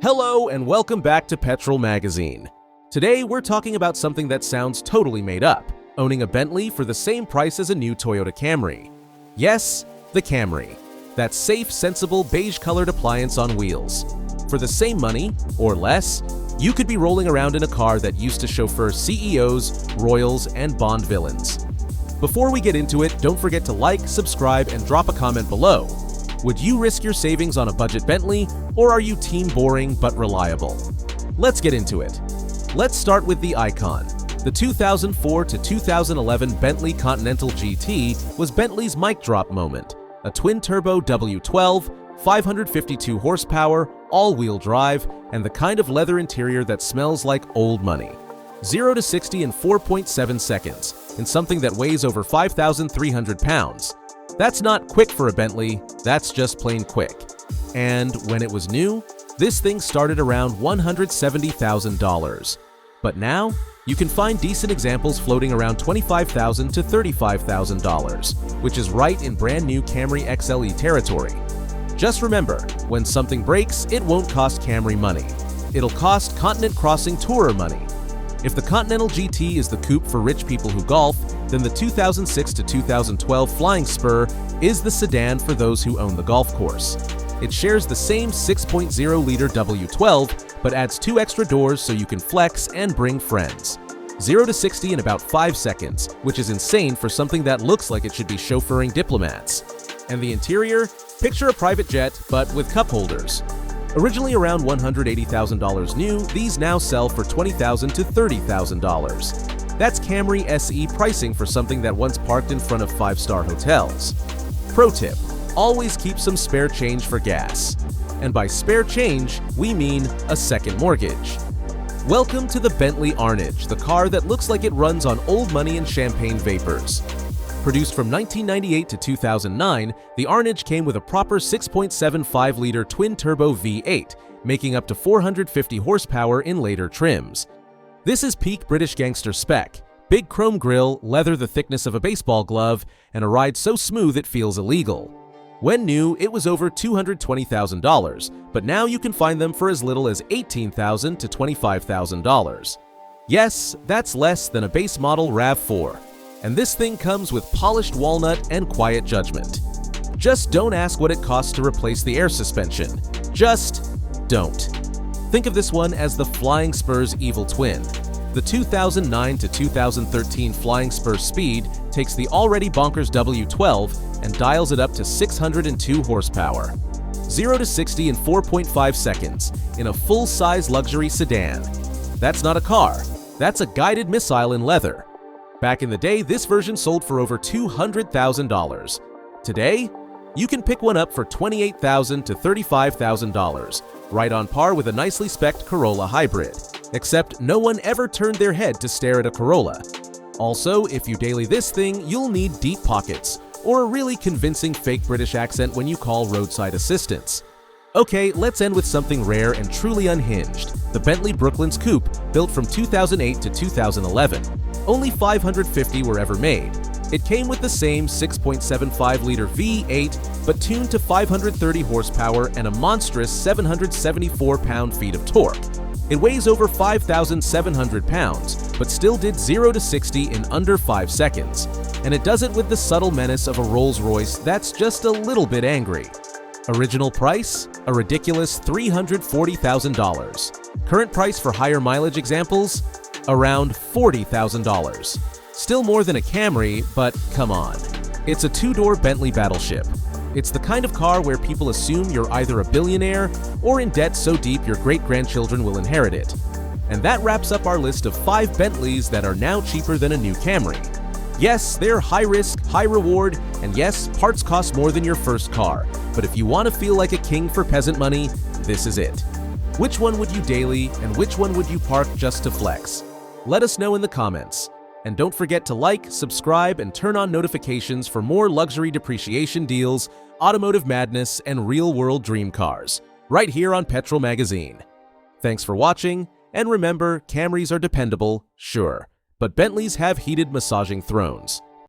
Hello and welcome back to Petrol Magazine. Today we're talking about something that sounds totally made up, owning a Bentley for the same price as a new Toyota Camry. Yes, the Camry. That safe, sensible, beige-colored appliance on wheels. For the same money, or less, you could be rolling around in a car that used to chauffeur CEOs, royals, and Bond villains. Before we get into it, don't forget to like, subscribe, and drop a comment below. Would you risk your savings on a budget Bentley, or are you team boring but reliable? Let's get into it. Let's start with the icon. The 2004 to 2011 Bentley Continental GT was Bentley's mic drop moment. A twin-turbo W12, 552 horsepower, all-wheel drive, and the kind of leather interior that smells like old money. 0 to 60 in 4.7 seconds, in something that weighs over 5,300 pounds. That's not quick for a Bentley, that's just plain quick. And when it was new, this thing started around $170,000. But now, you can find decent examples floating around $25,000 to $35,000, which is right in brand new Camry XLE territory. Just remember, when something breaks, it won't cost Camry money. It'll cost continent crossing tourer money. If the Continental GT is the coupe for rich people who golf, then the 2006 to 2012 Flying Spur is the sedan for those who own the golf course. It shares the same 6.0-liter W12, but adds 2 extra doors so you can flex and bring friends. 0 to 60 in about 5 seconds, which is insane for something that looks like it should be chauffeuring diplomats. And the interior? Picture a private jet, but with cup holders. Originally around $180,000 new, these now sell for $20,000 to $30,000. That's Camry SE pricing for something that once parked in front of 5-star hotels. Pro tip: always keep some spare change for gas. And by spare change, we mean a second mortgage. Welcome to the Bentley Arnage, the car that looks like it runs on old money and champagne vapors. Produced from 1998 to 2009, the Arnage came with a proper 6.75-liter twin-turbo V8, making up to 450 horsepower in later trims. This is peak British gangster spec: big chrome grille, leather the thickness of a baseball glove, and a ride so smooth it feels illegal. When new, it was over $220,000, but now you can find them for as little as $18,000 to $25,000. Yes, that's less than a base model RAV4. And this thing comes with polished walnut and quiet judgment. Just don't ask what it costs to replace the air suspension. Just don't. Think of this one as the Flying Spur's evil twin. The 2009 to 2013 Flying Spur Speed takes the already bonkers W12 and dials it up to 602 horsepower. 0 to 60 in 4.5 seconds in a full-size luxury sedan. That's not a car, that's a guided missile in leather. Back in the day, this version sold for over $200,000. Today, you can pick one up for $28,000 to $35,000, right on par with a nicely spec'd Corolla hybrid. Except no one ever turned their head to stare at a Corolla. Also, if you daily this thing, you'll need deep pockets, or a really convincing fake British accent when you call roadside assistance. Okay, let's end with something rare and truly unhinged: the Bentley Brooklands Coupe, built from 2008 to 2011. Only 550 were ever made. It came with the same 6.75-liter V8, but tuned to 530 horsepower and a monstrous 774 pound-feet of torque. It weighs over 5,700 pounds, but still did 0 to 60 in under 5 seconds. And it does it with the subtle menace of a Rolls-Royce that's just a little bit angry. Original price? A ridiculous $340,000. Current price for higher mileage examples? Around $40,000. Still more than a Camry, but come on. It's a 2-door Bentley battleship. It's the kind of car where people assume you're either a billionaire or in debt so deep your great-grandchildren will inherit it. And that wraps up our list of 5 Bentleys that are now cheaper than a new Camry. Yes, they're high risk, high reward, and yes, parts cost more than your first car. But if you want to feel like a king for peasant money, this is it. Which one would you daily, and which one would you park just to flex? Let us know in the comments. And don't forget to like, subscribe, and turn on notifications for more luxury depreciation deals, automotive madness, and real-world dream cars, right here on Petrol Magazine. Thanks for watching, and remember, Camrys are dependable, sure, but Bentleys have heated massaging thrones.